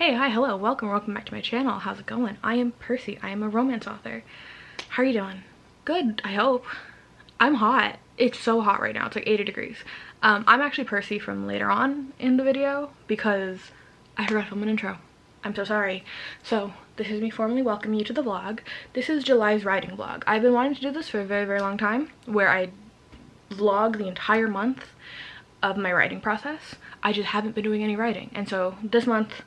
Hey, hi, hello, welcome back to my channel. How's it going? I am Percy. I am a romance author. How are you doing? Good, I hope. I'm hot. It's so hot right now. It's like 80 degrees. I'm actually Percy from later on in the video because I forgot to film an intro. I'm so sorry. So this is me formally welcoming you to the vlog. This is July's writing vlog. I've been wanting to do this for a very long time, where I vlog the entire month of my writing process. I just haven't been doing any writing, and so this month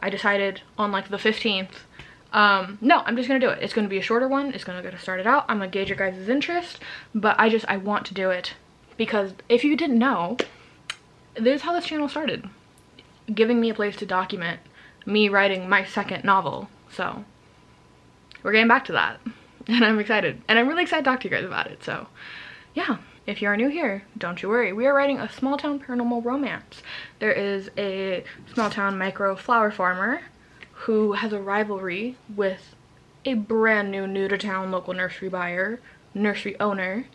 I decided on like the 15th, no, I'm just gonna do it. It's gonna be a shorter one. It's gonna get us started out. I'm gonna gauge your guys' interest, but I want to do it because if you didn't know, this is how this channel started. Giving me a place to document me writing my second novel. So we're getting back to that and I'm excited. And I'm really excited to talk to you guys about it. So yeah. If you are new here, don't you worry. We are writing a small town paranormal romance. There is a small town micro flower farmer who has a rivalry with a brand new to town local nursery owner,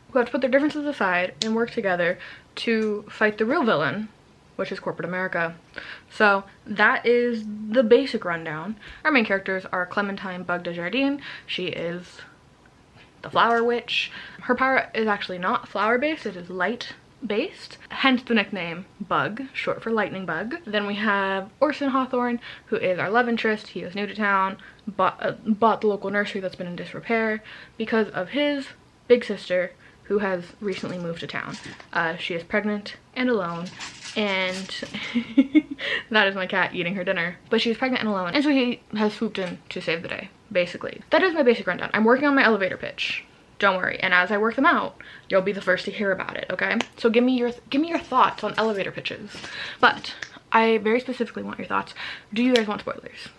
who have to put their differences aside and work together to fight the real villain, which is corporate America. So that is the basic rundown. Our main characters are Clementine Bug de Jardin. She is the flower witch. Her power is actually not flower based, it is light based, hence the nickname Bug, short for lightning bug. Then we have Orson Hawthorne, who is our love interest. He is new to town, bought the local nursery that's been in disrepair because of his big sister, who has recently moved to town. She is pregnant and alone, and that is my cat eating her dinner. But she's pregnant and alone, and so he has swooped in to save the day, basically. That is my basic rundown. I'm working on my elevator pitch. Don't worry, and as I work them out, you'll be the first to hear about it, okay? So give me your thoughts on elevator pitches. But I very specifically want your thoughts. Do you guys want spoilers?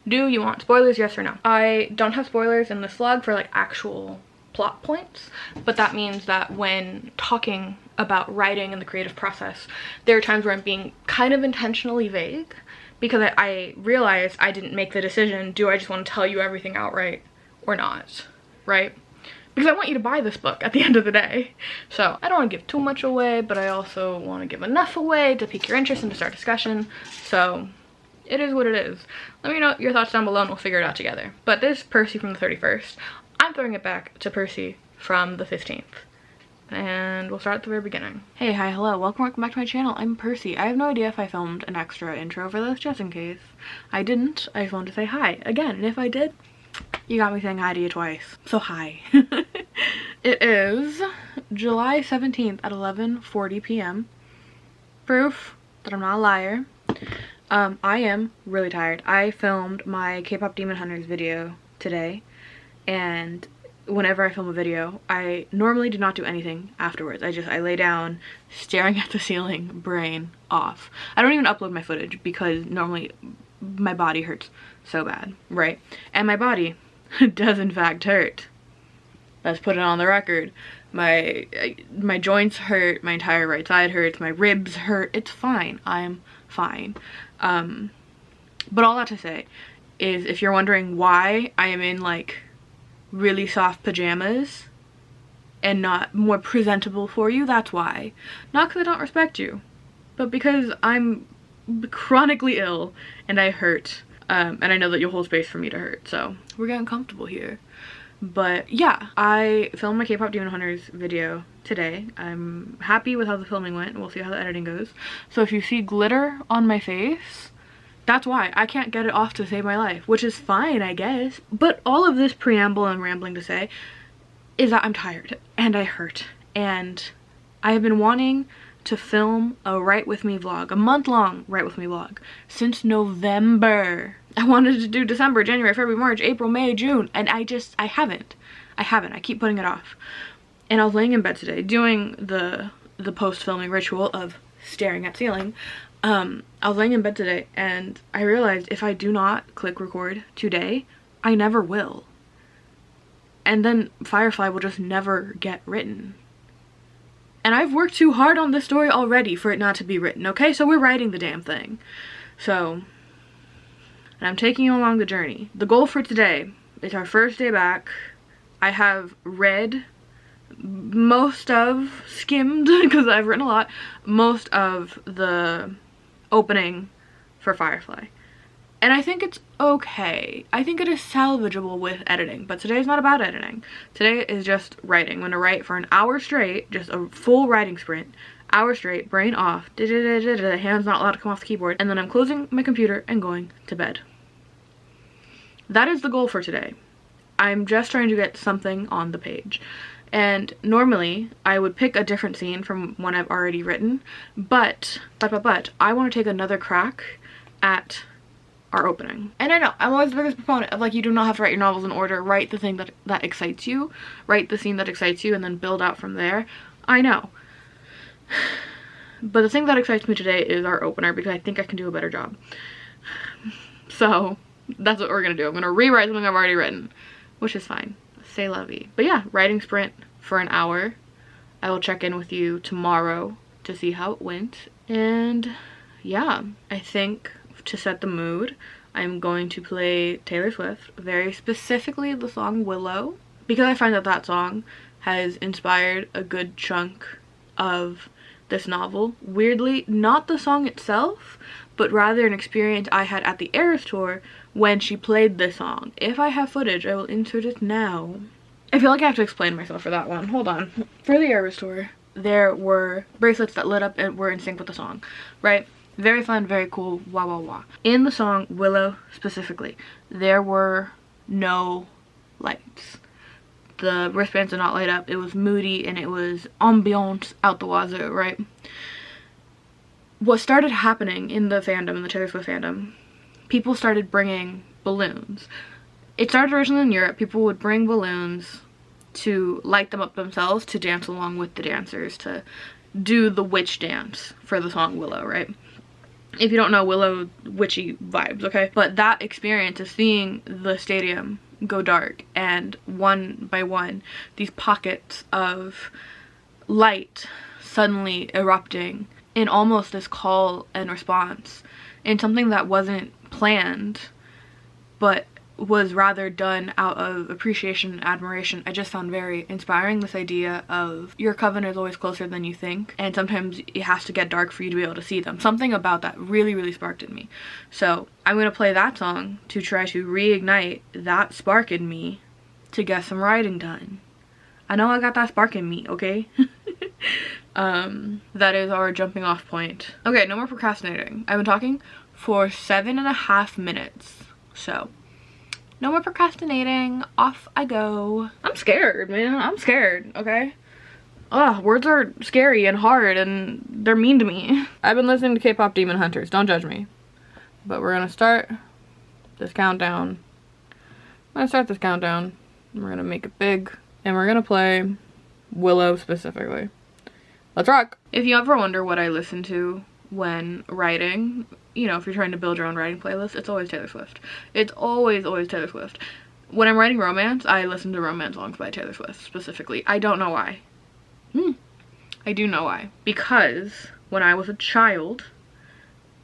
Do you want spoilers, yes or no? I don't have spoilers in this vlog for like actual plot points, but that means that when talking about writing and the creative process, there are times where I'm being kind of intentionally vague because I realize I didn't make the decision. Do I just want to tell you everything outright or not, right? Because I want you to buy this book at the end of the day. So I don't want to give too much away, but I also want to give enough away to pique your interest and to start discussion. So it is what it is. Let me know your thoughts down below and we'll figure it out together. But this is Percy from the 31st. I'm throwing it back to Percy from the 15th. And we'll start at the very beginning. Hey, hi, hello, welcome back to my channel. I'm Percy. I have no idea if I filmed an extra intro for this, just in case. I didn't. I just wanted to say hi again, and if I did, you got me saying hi to you twice. So hi. It is July 17th at 11:40 p.m. Proof that I'm not a liar. I am really tired. I filmed my K-pop Demon Hunters video today, and whenever I film a video, I normally do not do anything afterwards. I lay down staring at the ceiling, brain off. I don't even upload my footage because normally my body hurts so bad, right? And my body does in fact hurt. Let's put it on the record. My joints hurt, my entire right side hurts, my ribs hurt. It's fine. I'm fine. But all that to say is, if you're wondering why I am in like really soft pajamas and not more presentable for you, that's why. Not because I don't respect you, but because I'm chronically ill and I hurt, and I know that you'll hold space for me to hurt, so we're getting comfortable here. But yeah, I filmed my K-pop Demon Hunters video today. I'm happy with how the filming went. We'll see how the editing goes. So if you see glitter on my face, that's why. I can't get it off to save my life, which is fine, I guess. But all of this preamble I'm rambling to say is that I'm tired and I hurt. And I have been wanting to film a Write With Me vlog, a month-long Write With Me vlog, since November. I wanted to do December, January, February, March, April, May, June, and I haven't. I keep putting it off. And I was laying in bed today doing the post-filming ritual of staring at ceiling. I was laying in bed today and I realized if I do not click record today, I never will. And then Firefly will just never get written. And I've worked too hard on this story already for it not to be written, okay? So we're writing the damn thing. So, and I'm taking you along the journey. The goal for today is our first day back. I have read skimmed, because I've written a lot, most of the opening for Firefly. And I think it's okay. I think it is salvageable with editing, but today's not about editing. Today is just writing. I'm gonna write for an hour straight, just a full writing sprint. Hour straight, brain off, hands not allowed to come off the keyboard, and then I'm closing my computer and going to bed. That is the goal for today. I'm just trying to get something on the page. And normally I would pick a different scene from one I've already written, but I want to take another crack at our opening. And I know, I'm always the biggest proponent of like, you do not have to write your novels in order. Write the thing that excites you. Write the scene that excites you and then build out from there. I know. But the thing that excites me today is our opener because I think I can do a better job. So that's what we're gonna do. I'm gonna rewrite something I've already written, which is fine. C'est la vie. But yeah, writing sprint for an hour. I will check in with you tomorrow to see how it went. And yeah, I think to set the mood, I'm going to play Taylor Swift, very specifically the song Willow, because I find that that song has inspired a good chunk of this novel. Weirdly, not the song itself, but rather an experience I had at the Eras tour when she played this song. If I have footage, I will insert it now. I feel like I have to explain myself for that one. Hold on. For the Eras tour, there were bracelets that lit up and were in sync with the song, right? Very fun, very cool, wah wah wah. In the song Willow specifically, there were no lights. The wristbands did not light up. It was moody and it was ambiance out the wazoo, right? What started happening in the fandom, in the Taylor Swift fandom, people started bringing balloons. It started originally in Europe. People would bring balloons to light them up themselves, to dance along with the dancers, to do the witch dance for the song Willow, right? If you don't know, Willow, witchy vibes, okay? But that experience of seeing the stadium go dark and one by one these pockets of light suddenly erupting in almost this call and response in something that wasn't planned but was rather done out of appreciation and admiration. I just found very inspiring this idea of your coven is always closer than you think, and sometimes it has to get dark for you to be able to see them. Something about that really sparked in me. So I'm gonna play that song to try to reignite that spark in me to get some writing done. I know I got that spark in me, okay? That is our jumping off point. Okay, no more procrastinating. I've been talking for 7.5 minutes, so no more procrastinating. Off I go. I'm scared, man. I'm scared, okay? Ugh, words are scary and hard and they're mean to me. I've been listening to K-pop Demon Hunters. Don't judge me. But we're gonna start this countdown. I'm gonna start this countdown. We're gonna make it big. And we're gonna play Willow specifically. Let's rock. If you ever wonder what I listen to when writing, you know, if you're trying to build your own writing playlist, it's always Taylor Swift. It's always Taylor Swift. When I'm writing romance, I listen to romance songs by Taylor Swift specifically. I don't know why. I do know why. Because when I was a child,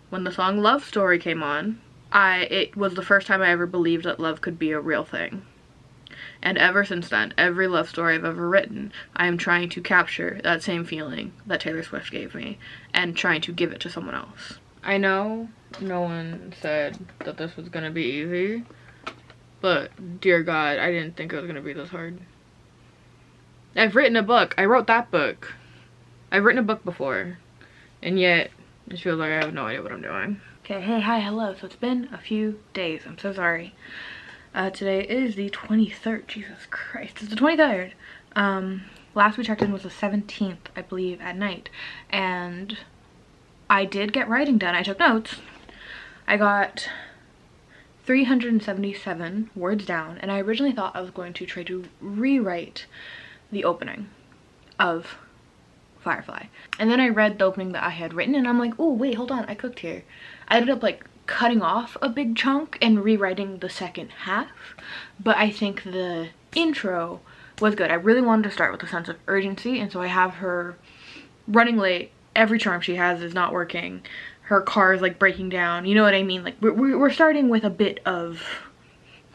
when the song Love Story came on, it was the first time I ever believed that love could be a real thing. And ever since then, every love story I've ever written, I am trying to capture that same feeling that Taylor Swift gave me and trying to give it to someone else. I know no one said that this was gonna be easy, but dear God, I didn't think it was gonna be this hard. I've written a book. I wrote that book. I've written a book before, and yet it feels like I have no idea what I'm doing. Okay, hey, hi, hello. So it's been a few days. I'm so sorry. Today is the 23rd. Jesus Christ, it's the 23rd. Last we checked in was the 17th, I believe, at night. And I did get writing done. I took notes. I got 377 words down, and I originally thought I was going to try to rewrite the opening of Firefly. And then I read the opening that I had written, and I'm like, oh, wait, hold on, I cooked here. I ended up, like, cutting off a big chunk and rewriting the second half, but I think the intro was good. I really wanted to start with a sense of urgency, and so I have her running late. Every charm she has is not working. Her car is like breaking down, you know what I mean? Like we're starting with a bit of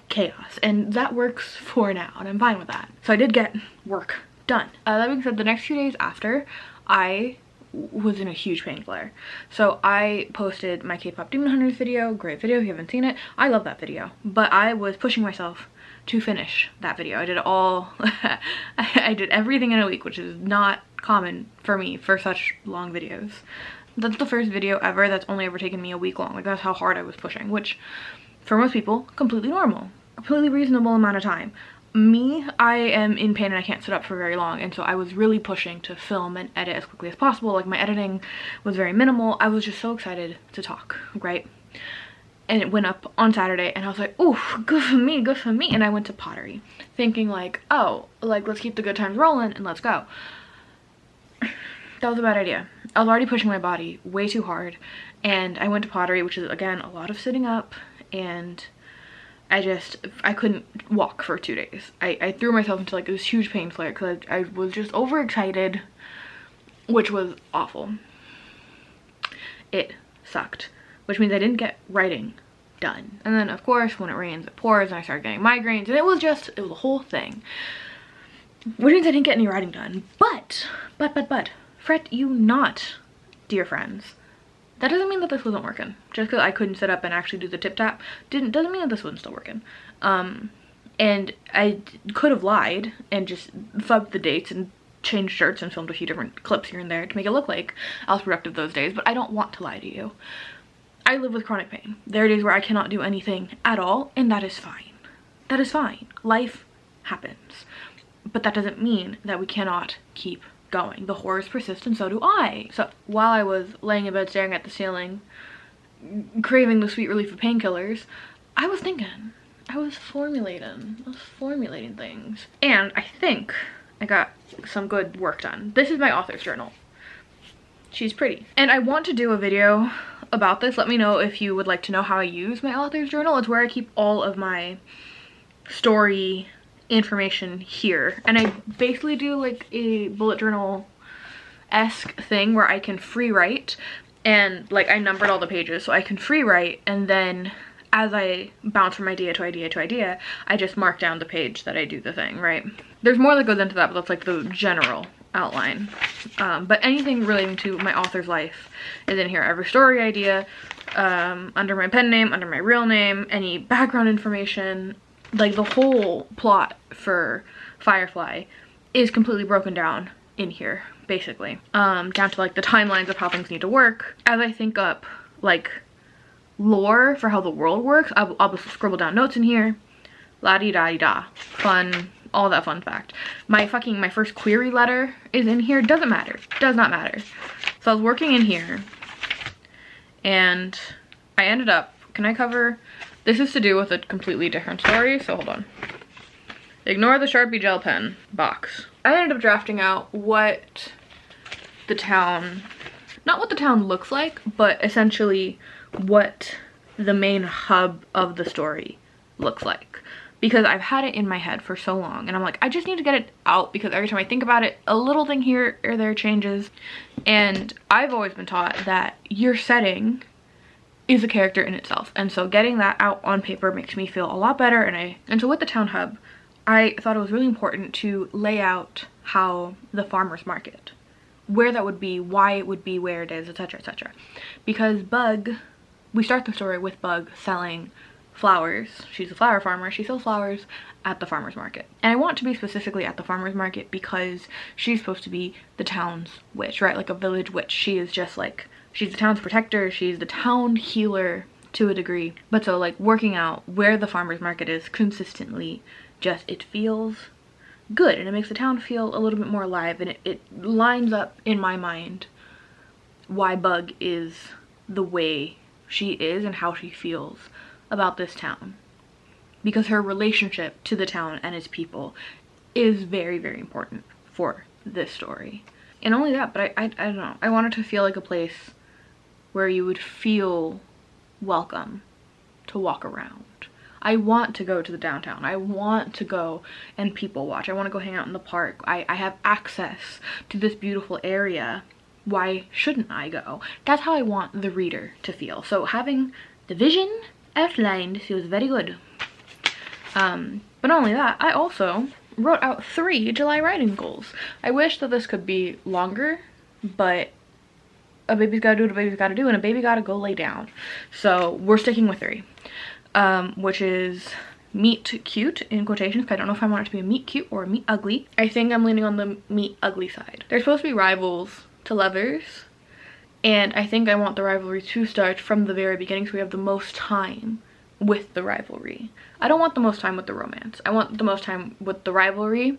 chaos, and that works for now, and I'm fine with that. So I did get work done. That being said, the next few days after, I was in a huge pain flare. So I posted my K-pop Demon Hunters video. Great video if you haven't seen it. I love that video, but I was pushing myself to finish that video. I did it all I did everything in a week, which is not common for me for such long videos. That's the first video ever that's only ever taken me a week long. Like, that's how hard I was pushing, which for most people, completely normal, completely reasonable amount of time. Me, I am in pain and I can't sit up for very long, and so I was really pushing to film and edit as quickly as possible. Like, my editing was very minimal. I was just so excited to talk, right? And it went up on Saturday and I was like, ooh, good for me, good for me. And I went to Pottery thinking like, oh, like, let's keep the good times rolling and let's go. That was a bad idea. I was already pushing my body way too hard, and I went to Pottery, which is, again, a lot of sitting up, and I couldn't walk for 2 days. I threw myself into like this huge pain flare because I was just overexcited, which was awful. It sucked, which means I didn't get writing done. And then of course when it rains it pours and I started getting migraines, and it was a whole thing. Which means I didn't get any writing done. But, fret you not, dear friends. That doesn't mean that this wasn't working. Just because I couldn't sit up and actually do the tip tap doesn't mean that this wasn't still working. And I could have lied and just fubbed the dates and changed shirts and filmed a few different clips here and there to make it look like I was productive those days, but I don't want to lie to you. I live with chronic pain. There are days where I cannot do anything at all, and that is fine. That is fine. Life happens. But that doesn't mean that we cannot keep going. The horrors persist, and so do I. So while I was laying in bed staring at the ceiling, craving the sweet relief of painkillers, I was thinking. I was formulating things. And I think I got some good work done. This is my author's journal. She's pretty. And I want to do a video about this. Let me know if you would like to know how I use my author's journal. It's where I keep all of my story information here, and I basically do like a bullet journal-esque thing where I can free write, and like I numbered all the pages so I can free write, and then as I bounce from idea to idea to idea, I just mark down the page that I do the thing, right? There's more that goes into that, but that's like the general outline. But anything relating to my author's life is in here. Every story idea, under my pen name, under my real name, any background information, like the whole plot for Firefly is completely broken down in here, basically. Down to like the timelines of how things need to work. As I think up like lore for how the world works, I'll just scribble down notes in here. La-di-da-di-da. Fun, all that fun fact. My first query letter is in here. Doesn't matter. Does not matter. So I was working in here and I ended up, can I cover? This is to do with a completely different story, so hold on. Ignore the Sharpie gel pen box. I ended up drafting out what the town, not what the town looks like, but essentially what the main hub of the story looks like. Because I've had it in my head for so long, and I'm like, I just need to get it out, because every time I think about it, a little thing here or there changes. And I've always been taught that your setting is a character in itself, and so getting that out on paper makes me feel a lot better. And so with the town hub, I thought it was really important to lay out how the farmer's market, where that would be, why it would be where it is, etc, etc. Because Bug, we start the story with Bug selling flowers. She's a flower farmer. She sells flowers at the farmer's market, and I want to be specifically at the farmer's market because she's supposed to be the town's witch, right? Like a village witch. She is just like, she's the town's protector, she's the town healer to a degree. But so like working out where the farmer's market is consistently, just, it feels good, and it makes the town feel a little bit more alive, and it lines up in my mind why Bug is the way she is and how she feels about this town. Because her relationship to the town and its people is very, very important for this story. And only that, but I don't know. I wanted to feel like a place where you would feel welcome to walk around. I want to go to the downtown. I want to go and people watch. I want to go hang out in the park. I have access to this beautiful area. Why shouldn't I go? That's how I want the reader to feel. So having the vision outlined feels very good. But not only that, I also wrote out 3 July writing goals. I wish that this could be longer, but a baby's gotta do what a baby's gotta do, and a baby gotta go lay down. So we're sticking with 3, which is meet cute in quotations, because I don't know if I want it to be a meet cute or a meet ugly. I think I'm leaning on the meet ugly side. They're supposed to be rivals to lovers, and I think I want the rivalry to start from the very beginning, so we have the most time with the rivalry. I don't want the most time with the romance. I want the most time with the rivalry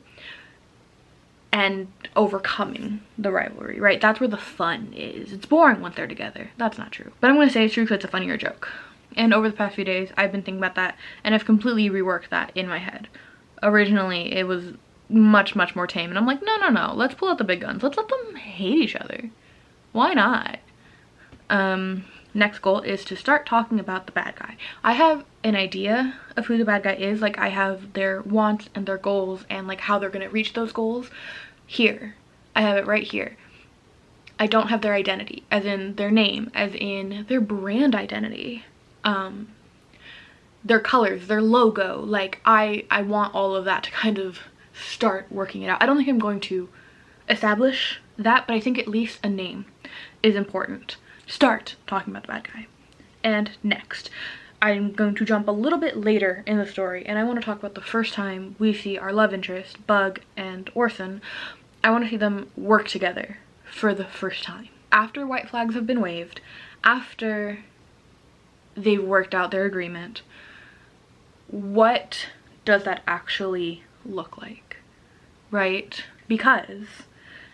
and overcoming the rivalry, right? That's where the fun is. It's boring once they're together. That's not true. But I'm gonna say it's true because it's a funnier joke. And over the past few days, I've been thinking about that, and I've completely reworked that in my head. Originally, it was much, much more tame, and I'm like, no, let's pull out the big guns. Let's let them hate each other. Why not? Next goal is to start talking about the bad guy. I have an idea of who the bad guy is. Like, I have their wants and their goals and like how they're gonna reach those goals here. I have it right here. I don't have their identity, as in their name, as in their brand identity, their colors, their logo. Like, I want all of that to kind of start working it out. I don't think I'm going to establish that, but I think at least a name is important. Start talking about the bad guy. And next, I'm going to jump a little bit later in the story, and I want to talk about the first time we see our love interest, Bug and Orson. I want to see them work together for the first time. After white flags have been waved, after they've worked out their agreement, what does that actually look like, right? Because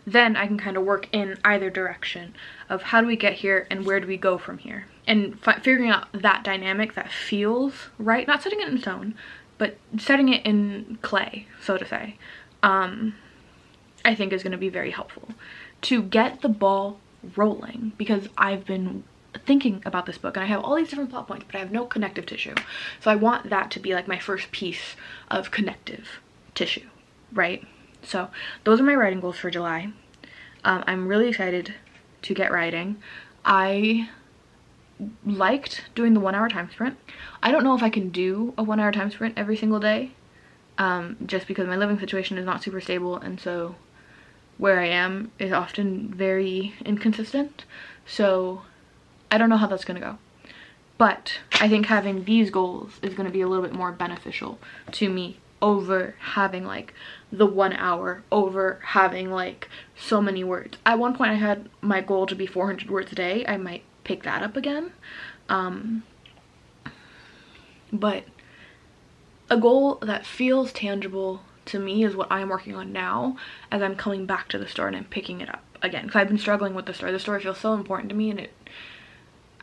then I can kind of work in either direction of how do we get here and where do we go from here, and figuring out that dynamic that feels right, not setting it in stone, but setting it in clay, so to say, I think is going to be very helpful to get the ball rolling, because I've been thinking about this book and I have all these different plot points, but I have no connective tissue. So I want that to be like my first piece of connective tissue, right? So those are my writing goals for July. I'm really excited to get writing. I liked doing the 1 hour time sprint. I don't know if I can do a 1 hour time sprint every single day, just because my living situation is not super stable, and so where I am is often very inconsistent. So I don't know how that's gonna go. But I think having these goals is gonna be a little bit more beneficial to me over having like the 1 hour, over having like so many words. At one point I had my goal to be 400 words a day. I might pick that up again. But a goal that feels tangible to me is what I'm working on now as I'm coming back to the store and I'm picking it up again, because I've been struggling with the story. The story feels so important to me, and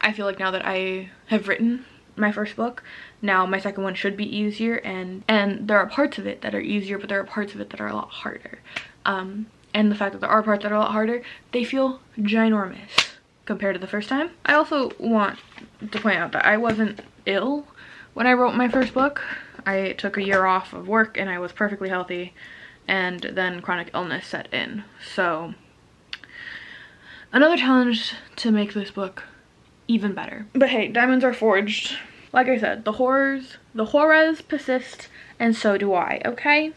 I feel like now that I have written my first book, now my second one should be easier, and there are parts of it that are easier, but there are parts of it that are a lot harder. And the fact that there are parts that are a lot harder, they feel ginormous compared to the first time. I also want to point out that I wasn't ill when I wrote my first book. I took a year off of work and I was perfectly healthy, and then chronic illness set in. So another challenge to make this book even better. But hey, diamonds are forged. Like I said, the horrors persist, and so do I, okay?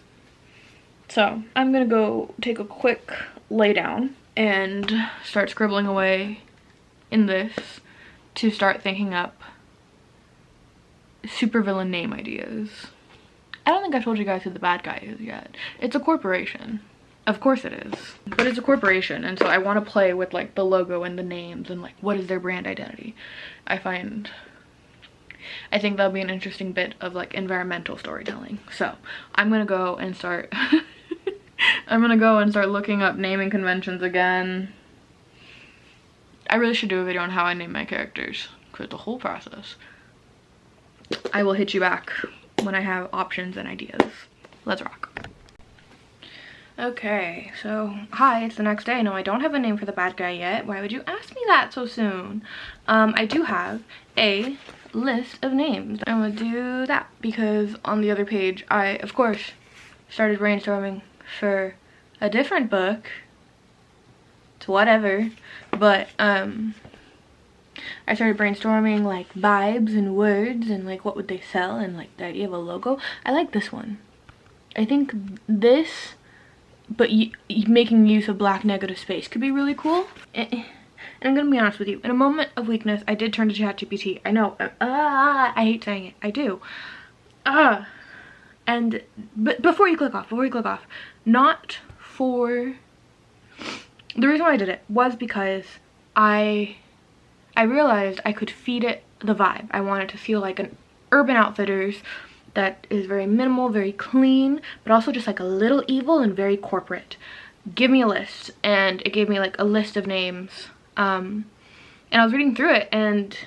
So I'm gonna go take a quick lay down and start scribbling away in this to start thinking up supervillain name ideas. I don't think I've told you guys who the bad guy is yet. It's a corporation. Of course it is. But it's a corporation, and so I want to play with like the logo and the names and like what is their brand identity. I think that'll be an interesting bit of like environmental storytelling. So I'm gonna go and start looking up naming conventions again. I really should do a video on how I name my characters, because it's a whole process. I will hit you back when I have options and ideas. Let's rock. Okay, so hi, it's the next day. No, I don't have a name for the bad guy yet. Why would you ask me that so soon? I do have a list of names. I'm gonna do that because on the other page I, of course, started brainstorming for a different book. It's whatever, but I started brainstorming like vibes and words and like what would they sell, and like the idea of a logo. I like this one. I think this, but making use of black negative space could be really cool. And I'm gonna be honest with you, in a moment of weakness, I did turn to ChatGPT. I know, I hate saying it, I do. But before you click off, not for, the reason why I did it was because I realized I could feed it the vibe. I wanted to feel like an Urban Outfitters that is very minimal, very clean, but also just like a little evil and very corporate. Give me a list, and it gave me like a list of names, and I was reading through it, and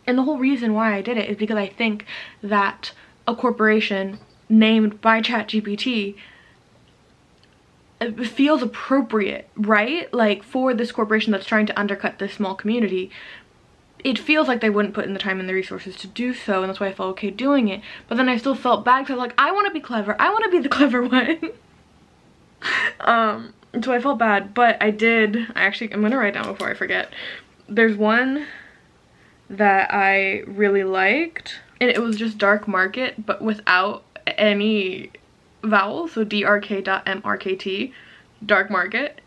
the whole reason why I did it is because I think that a corporation named by ChatGPT feels appropriate, right? Like, for this corporation that's trying to undercut this small community, it feels like they wouldn't put in the time and the resources to do so, and that's why I felt okay doing it. But then I still felt bad because I was like, I want to be clever. I want to be the clever one. So I felt bad, but I'm gonna write down before I forget. There's one that I really liked, and it was just Dark Market, but without any vowels, so drk.mrkt, Dark Market.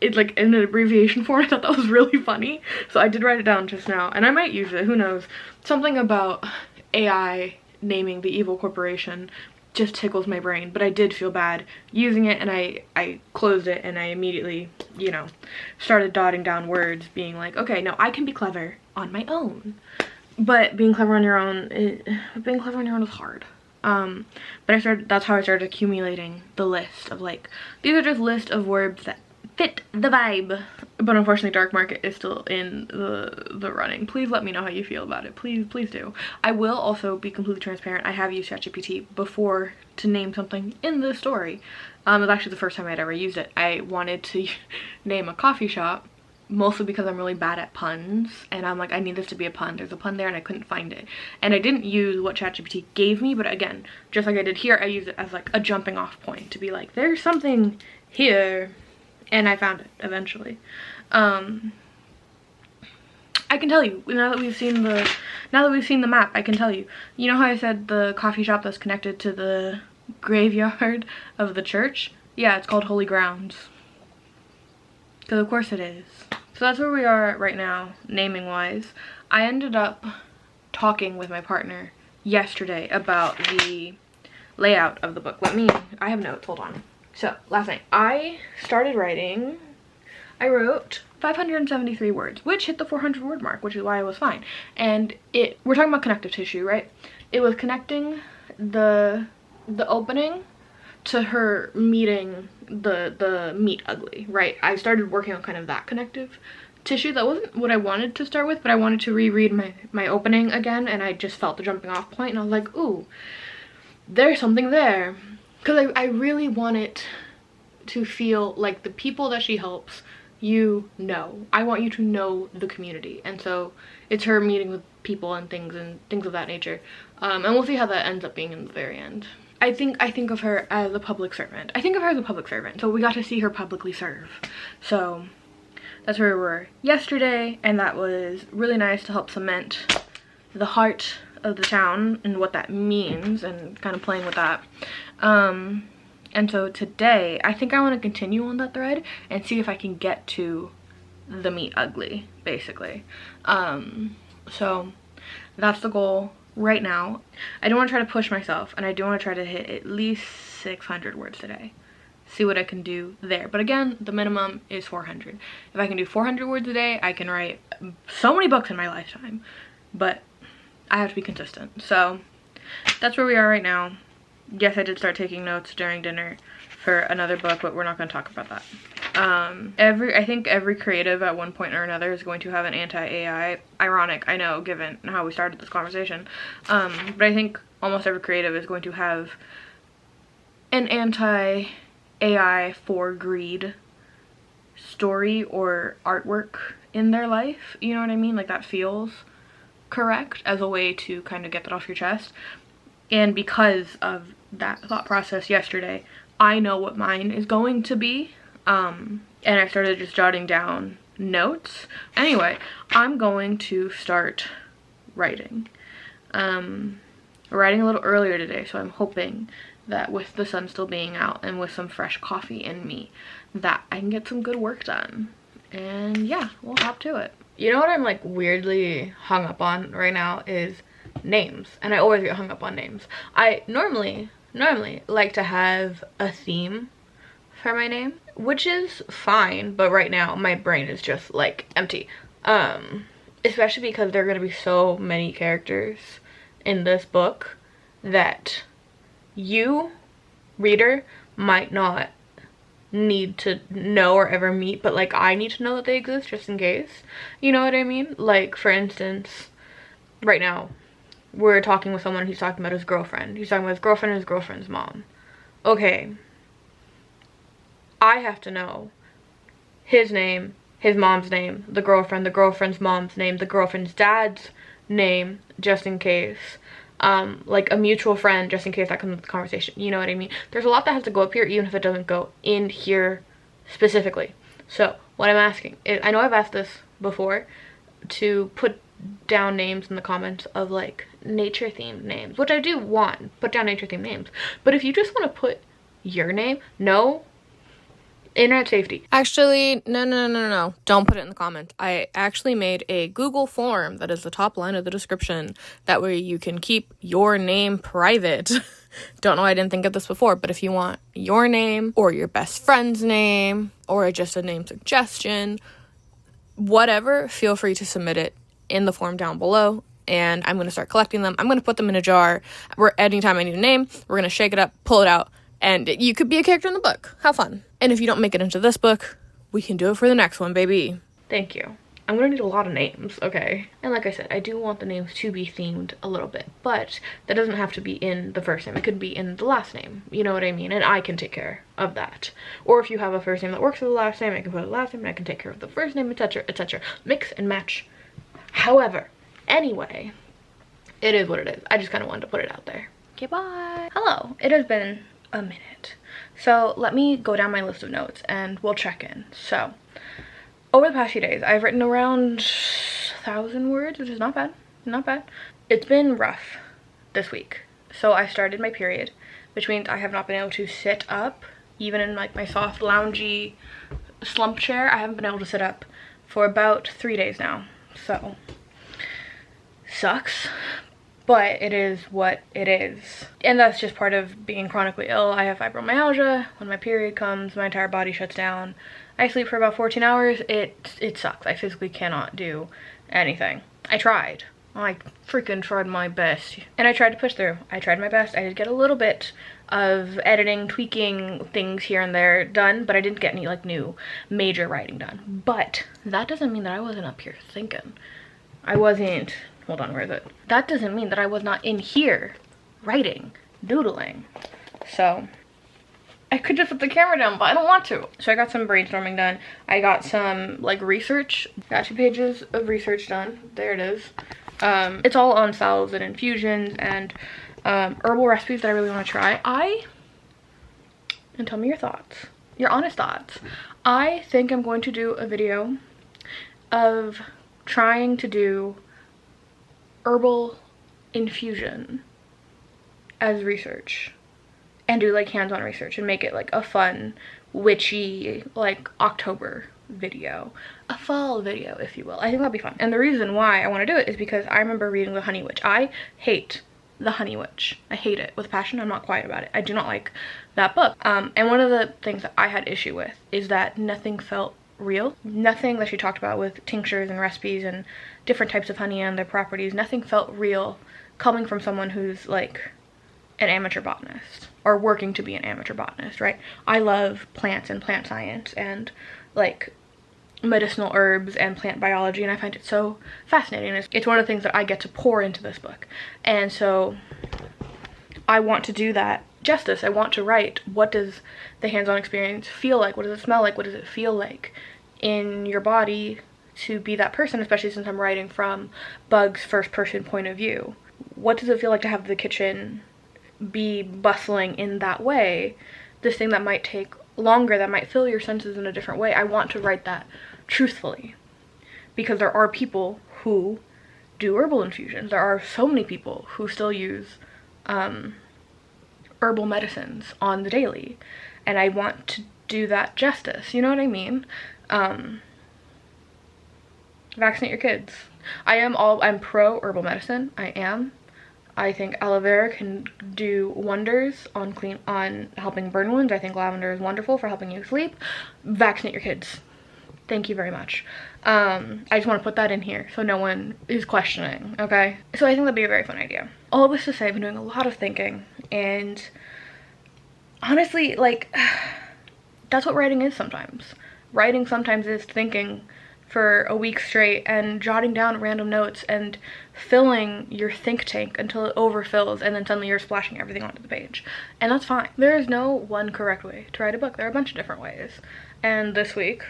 It's like in an abbreviation form. I thought that was really funny, so I did write it down just now, and I might use it, who knows. Something about AI naming the evil corporation just tickles my brain, but I did feel bad using it, and I closed it, and I immediately, you know, started dotting down words being like, okay, no, I can be clever on my own. But being clever on your own is hard. But that's how I started accumulating the list of, like, these are just list of words that fit the vibe. But unfortunately, Dark Market is still in the running. Please let me know how you feel about it. Please do. I will also be completely transparent. I have used ChatGPT before to name something in the story. It was actually the first time I'd ever used it. I wanted to name a coffee shop, mostly because I'm really bad at puns, and I'm like, I need this to be a pun. There's a pun there and I couldn't find it. And I didn't use what ChatGPT gave me, but again, just like I did here, I used it as like a jumping off point to be like, there's something here. And I found it eventually. I can tell you, now that we've seen the map, I can tell you. You know how I said the coffee shop that's connected to the graveyard of the church? Yeah, it's called Holy Grounds. Because of course it is. So that's where we are right now, naming wise. I ended up talking with my partner yesterday about the layout of the book. I have notes, hold on. So last night I started writing. I wrote 573 words, which hit the 400 word mark, which is why I was fine. And we're talking about connective tissue, right? It was connecting the opening to her meeting the meat ugly, right? I started working on kind of that connective tissue. That wasn't what I wanted to start with, but I wanted to reread my opening again, and I just felt the jumping off point, and I was like, ooh, there's something there. Because I really want it to feel like the people that she helps, you know. I want you to know the community. And so it's her meeting with people and things of that nature. And we'll see how that ends up being in the very end. I think of her as a public servant. So we got to see her publicly serve. So that's where we were yesterday, and that was really nice to help cement the heart of the town and what that means, and kind of playing with that. And so today I think I want to continue on that thread and see if I can get to the meat ugly, basically. So that's the goal right now. I don't want to try to push myself, and I do want to try to hit at least 600 words today. See what I can do there. But again, the minimum is 400. If I can do 400 words a day, I can write so many books in my lifetime. But I have to be consistent. So that's where we are right now. Yes, I did start taking notes during dinner for another book, but we're not going to talk about that. I think every creative at one point or another is going to have an anti-AI. Ironic, I know, given how we started this conversation. But I think almost every creative is going to have an anti-AI for greed story or artwork in their life. You know what I mean? Like, that feels correct as a way to kind of get that off your chest. And because of that thought process yesterday, I know what mine is going to be. And I started just jotting down notes. Anyway, I'm going to start writing. Writing a little earlier today, so I'm hoping that with the sun still being out and with some fresh coffee in me, that I can get some good work done. And yeah, we'll hop to it. You know what I'm like weirdly hung up on right now is names, and I always get hung up on names. I normally like to have a theme for my name, which is fine, but right now my brain is just like empty. Especially because there are going to be so many characters in this book that you, reader, might not need to know or ever meet, but like I need to know that they exist just in case. You know what I mean? Like, for instance, right now we're talking with someone who's talking about his girlfriend. He's talking about his girlfriend and his girlfriend's mom. Okay, I have to know his name, his mom's name, the girlfriend's mom's name, the girlfriend's dad's name, just in case. Like a mutual friend, just in case that comes with the conversation. You know what I mean? There's a lot that has to go up here, even if it doesn't go in here specifically. So what I'm asking is, I know I've asked this before, to put down names in the comments of like nature themed names, which I do want. Put down nature themed names. But if you just want to put your name, no. Internet safety. Actually, no. Don't put it in the comments. I actually made a Google form that is the top line of the description. That way you can keep your name private. Don't know why I didn't think of this before, but if you want your name or your best friend's name or just a name suggestion, whatever, feel free to submit it in the form down below. And I'm going to start collecting them. I'm going to put them in a jar where anytime I need a name, we're going to shake it up, pull it out, and you could be a character in the book. Have fun. And if you don't make it into this book, we can do it for the next one, baby. Thank you. I'm gonna need a lot of names, okay? And like I said, I do want the names to be themed a little bit, but that doesn't have to be in the first name. It could be in the last name, you know what I mean? And I can take care of that. Or if you have a first name that works with the last name, I can put the last name and I can take care of the first name, etc, etc. Mix and match. However, anyway, it is what it is. I just kind of wanted to put it out there. Okay, bye. Hello, it has been a minute. So let me go down my list of notes and we'll check in. So over the past few days, I've written around 1,000 words, which is not bad, not bad. It's been rough this week. So I started my period, which means I have not been able to sit up, even in like my soft loungy slump chair. I haven't been able to sit up for about 3 days now. So sucks. But it is what it is. And that's just part of being chronically ill. I have fibromyalgia. When my period comes, my entire body shuts down. I sleep for about 14 hours. It sucks. I physically cannot do anything. I tried. I freaking tried my best. And I tried to push through. I tried my best. I did get a little bit of editing, tweaking things here and there done, but I didn't get any like new major writing done. But that doesn't mean that I wasn't up here thinking. I wasn't... Hold on, where is it? That doesn't mean that I was not in here writing, doodling. So I could just put the camera down, but I don't want to. So I got some brainstorming done. I got some like research. Got 2 pages of research done. There it is. It's all on salves and infusions and herbal recipes that I really want to try. And tell me your thoughts, your honest thoughts. I think I'm going to do a video of trying to do herbal infusion as research and do like hands-on research and make it like a fun witchy like October video, a fall video if you will. I think that'll be fun. And the reason why I want to do it is because I remember reading The Honey Witch. I hate The Honey Witch. I hate it with passion. I'm not quiet about it. I do not like that book. And one of the things that I had issue with is that nothing felt real. Nothing that she talked about with tinctures and recipes and different types of honey and their properties, nothing felt real coming from someone who's like an amateur botanist or working to be an amateur botanist, right? I love plants and plant science and like medicinal herbs and plant biology, and I find it so fascinating. It's one of the things that I get to pour into this book, and so I want to do that justice. I want to write, what does the hands-on experience feel like? What does it smell like? What does it feel like in your body to be that person, especially since I'm writing from Bug's first person point of view? What does it feel like to have the kitchen be bustling in that way? This thing that might take longer, that might fill your senses in a different way. I want to write that truthfully, because there are people who do herbal infusions. There are so many people who still use herbal medicines on the daily, and I want to do that justice, you know what I mean? Vaccinate your kids. I'm pro herbal medicine. I am. I think aloe vera can do wonders on helping burn wounds. I think lavender is wonderful for helping you sleep. Vaccinate your kids. Thank you very much. I just want to put that in here so no one is questioning, okay? So I think that'd be a very fun idea. All this to say, I've been doing a lot of thinking, and honestly, like, that's what writing is sometimes. Writing sometimes is thinking for a week straight and jotting down random notes and filling your think tank until it overfills, and then suddenly you're splashing everything onto the page. And that's fine. There is no one correct way to write a book. There are a bunch of different ways. And this week,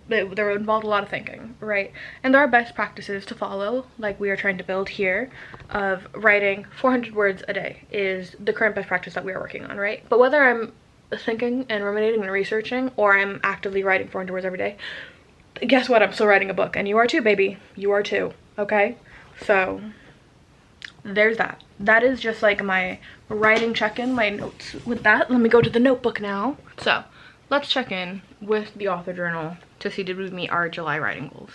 there involved a lot of thinking, right? And there are best practices to follow, like we are trying to build here, of writing 400 words a day is the current best practice that we are working on, right? But whether I'm thinking and ruminating and researching, or I'm actively writing 400 words every day, guess what? I'm still writing a book, and you are too, baby. You are too, okay? So there's that. That is just like my writing check-in, my notes. With that, let me go to the notebook now. So let's check in with the author journal to see, did we meet our July writing goals?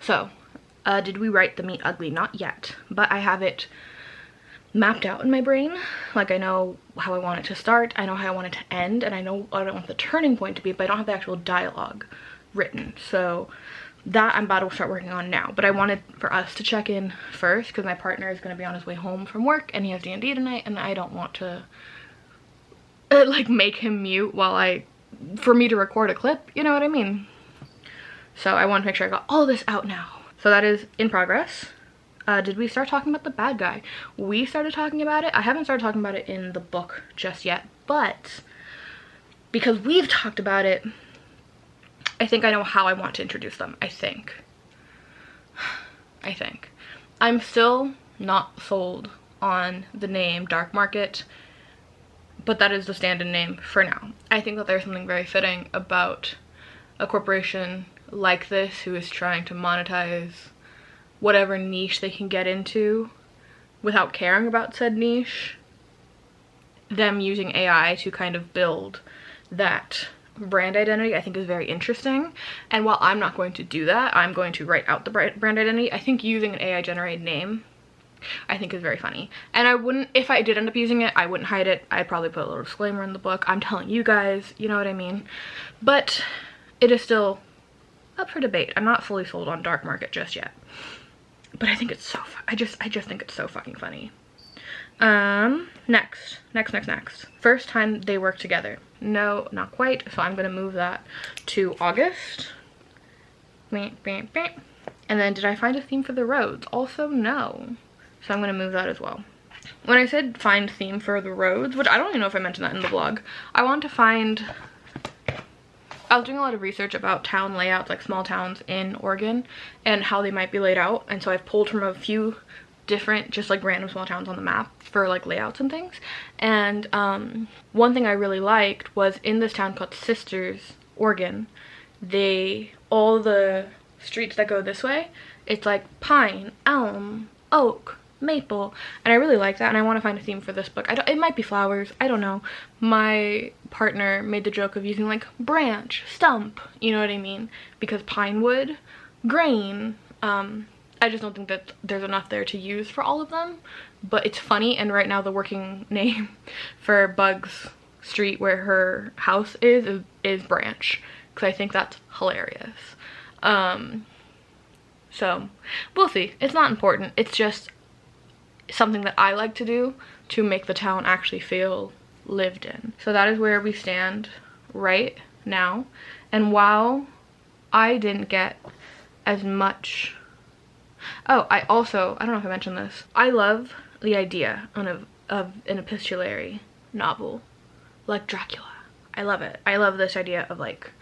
So did we write the meet ugly? Not yet, but I have it mapped out in my brain. Like, I know how I want it to start, I know how I want it to end, and I know what I want the turning point to be, but I don't have the actual dialogue written. So that I'm about to start working on now. But I wanted for us to check in first because my partner is going to be on his way home from work and he has D&D tonight, and I don't want to like make him mute for me to record a clip, you know what I mean? So I want to make sure I got all this out now. So that is in progress. Did we start talking about the bad guy? We started talking about it. I haven't started talking about it in the book just yet, but because we've talked about it, I think I know how I want to introduce them. I think. I'm still not sold on the name Dark Market, but that is the stand-in name for now. I think that there's something very fitting about a corporation like this who is trying to monetize whatever niche they can get into without caring about said niche. Them using AI to kind of build that brand identity, I think, is very interesting. And while I'm not going to do that, I'm going to write out the brand identity. I think using an AI generated name, I think, is very funny. And I wouldn't, if I did end up using it, I wouldn't hide it. I'd probably put a little disclaimer in the book. I'm telling you guys, you know what I mean? But it is still up for debate. I'm not fully sold on Dark Market just yet. But I think it's so I just think it's so fucking funny. Next. First time they work together. No, not quite. So I'm gonna move that to August. And then did I find a theme for the roads? Also no. So I'm gonna move that as well. When I said find theme for the roads, which I don't even know if I mentioned that in the vlog, I want to find, I was doing a lot of research about town layouts, like small towns in Oregon, and how they might be laid out. And so I've pulled from a few different, just like random small towns on the map for like layouts and things. And one thing I really liked was in this town called Sisters, Oregon, all the streets that go this way, it's like pine, elm, oak, maple, and I really like that, and I want to find a theme for this book. It might be flowers, I don't know. My partner made the joke of using like branch, stump, you know what I mean, because pine wood, grain. I just don't think that there's enough there to use for all of them, but it's funny. And right now the working name for Bug's street where her house is Branch, because I think that's hilarious. So we'll see. It's not important, it's just something that I like to do to make the town actually feel lived in. So that is where we stand right now. And while I didn't get as much, oh, I don't know if I mentioned this, I love the idea of an epistolary novel like Dracula. I love it. I love this idea of like,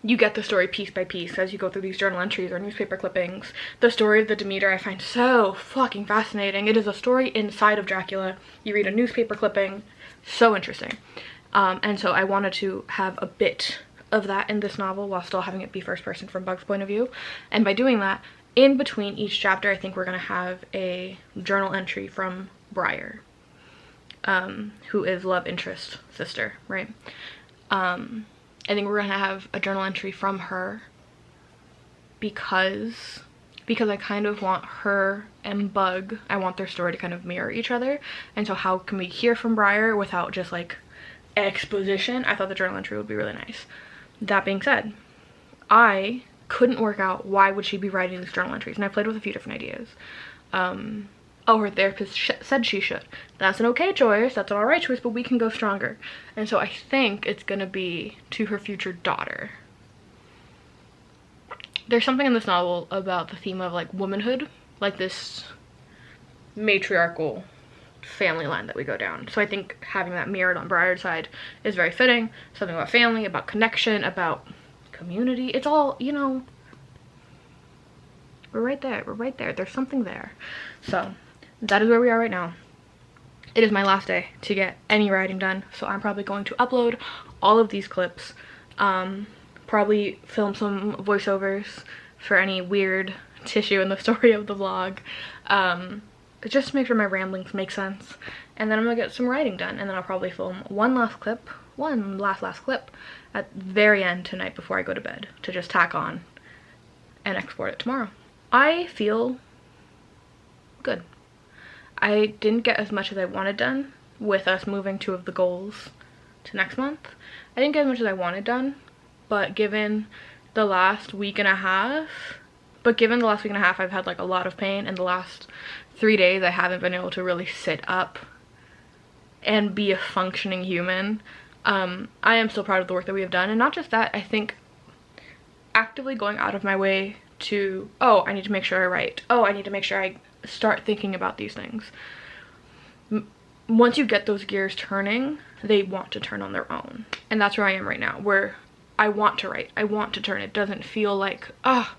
you get the story piece by piece as you go through these journal entries or newspaper clippings. The story of the Demeter I find so fucking fascinating. It is a story inside of Dracula. You read a newspaper clipping, so interesting. And so I wanted to have a bit of that in this novel while still having it be first person from Bug's point of view. And by doing that, in between each chapter, I think we're gonna have a journal entry from Briar, who is love interest sister, right? I think we're gonna have a journal entry from her because because I kind of want her and Bug, I want their story to kind of mirror each other. And so how can we hear from Briar without just like exposition? I thought the journal entry would be really nice. That being said, I couldn't work out why would she be writing these journal entries, and I played with a few different ideas. Oh, her therapist said she should. That's an okay choice, that's an alright choice, but we can go stronger. And so I think it's gonna be to her future daughter. There's something in this novel about the theme of like womanhood, like this matriarchal family line that we go down. So I think having that mirrored on Briar's side is very fitting. Something about family, about connection, about community. It's all, you know, we're right there, there's something there. So that is where we are right now. It is my last day to get any writing done, so I'm probably going to upload all of these clips, probably film some voiceovers for any weird tissue in the story of the vlog, just to make sure my ramblings make sense. And then I'm gonna get some writing done, and then I'll probably film one last clip at the very end tonight before I go to bed to just tack on and export it tomorrow. I feel good. I didn't get as much as I wanted done with us moving 2 of the goals to next month. I didn't get as much as I wanted done, but given the last week and a half, I've had like a lot of pain, and the last 3 days I haven't been able to really sit up and be a functioning human. I am so proud of the work that we have done, and not just that, I think actively going out of my way to, oh, I need to make sure I write, oh, I need to make sure I start thinking about these things. Once you get those gears turning, they want to turn on their own, and that's where I am right now, where I want to write, I want to turn. It doesn't feel like, oh,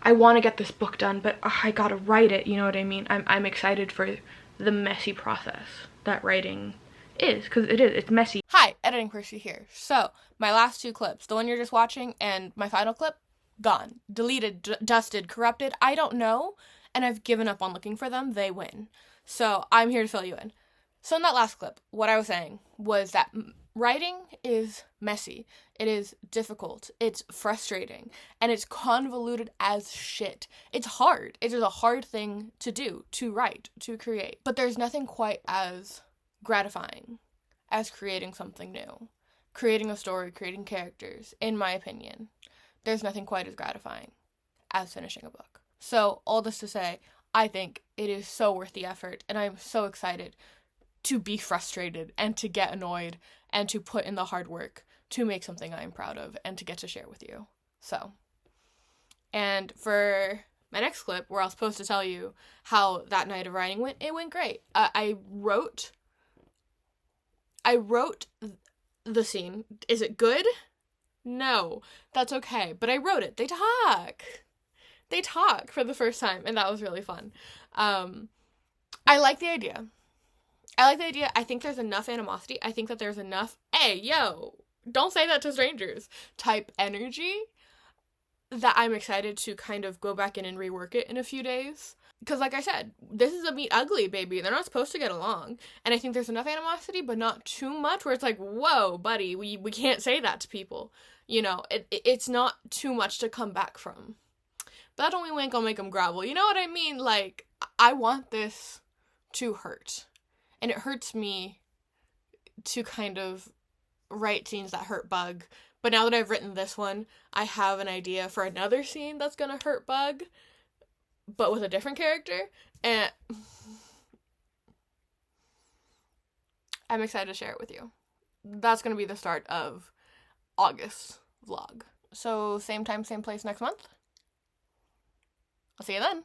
I want to get this book done, but oh, I gotta write it, you know what I mean? I'm excited for the messy process that writing is, because it's messy. Hi, Editing Percy here. So, my last 2 clips, the one you're just watching and my final clip, gone. Deleted, dusted, corrupted, I don't know, and I've given up on looking for them. They win. So, I'm here to fill you in. So, in that last clip, what I was saying was that writing is messy. It is difficult. It's frustrating. And it's convoluted as shit. It's hard. It is a hard thing to do, to write, to create. But there's nothing quite as gratifying as creating something new. Creating a story, creating characters, in my opinion. There's nothing quite as gratifying as finishing a book. So, all this to say, I think it is so worth the effort, and I'm so excited to be frustrated and to get annoyed and to put in the hard work to make something I'm proud of and to get to share with you. So, and for my next clip, where I was supposed to tell you how that night of writing went, it went great. I wrote the scene. Is it good? No, that's okay, but I wrote it. They talk for the first time, and that was really fun. I like the idea. I think there's enough animosity. I think that there's enough, hey, yo, don't say that to strangers type energy that I'm excited to kind of go back in and rework it in a few days. Because like I said, this is a meet ugly, baby. They're not supposed to get along. And I think there's enough animosity, but not too much, where it's like, whoa, buddy, we can't say that to people. You know, it's not too much to come back from. But that only ain't gonna make them grovel. You know what I mean? Like, I want this to hurt. And it hurts me to kind of write scenes that hurt Bug. But now that I've written this one, I have an idea for another scene that's gonna hurt Bug, but with a different character. And I'm excited to share it with you. That's gonna be the start of August vlog. So same time, same place next month. I'll see you then.